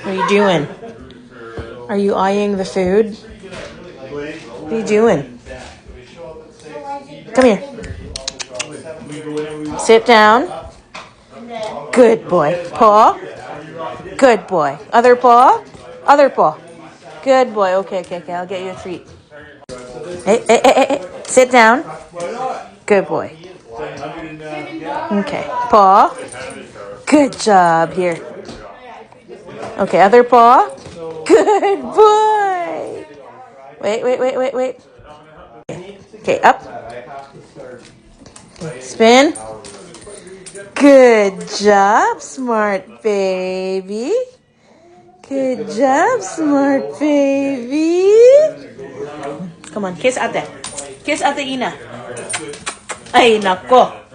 What are you doing? Are you eyeing the food? What are you doing? Come here. Sit down. Good boy. Paw. Good boy. Other paw. Other paw. Good boy. Okay. I'll get you a treat. Hey. Sit down. Good boy. Okay. Paw. Good job. Here. Okay. Other paw. Good boy. Wait. Okay. Up. Spin. Good job, smart baby. Good job, smart baby. Come on, kiss ate. Kiss ate Ina. Ay, nako.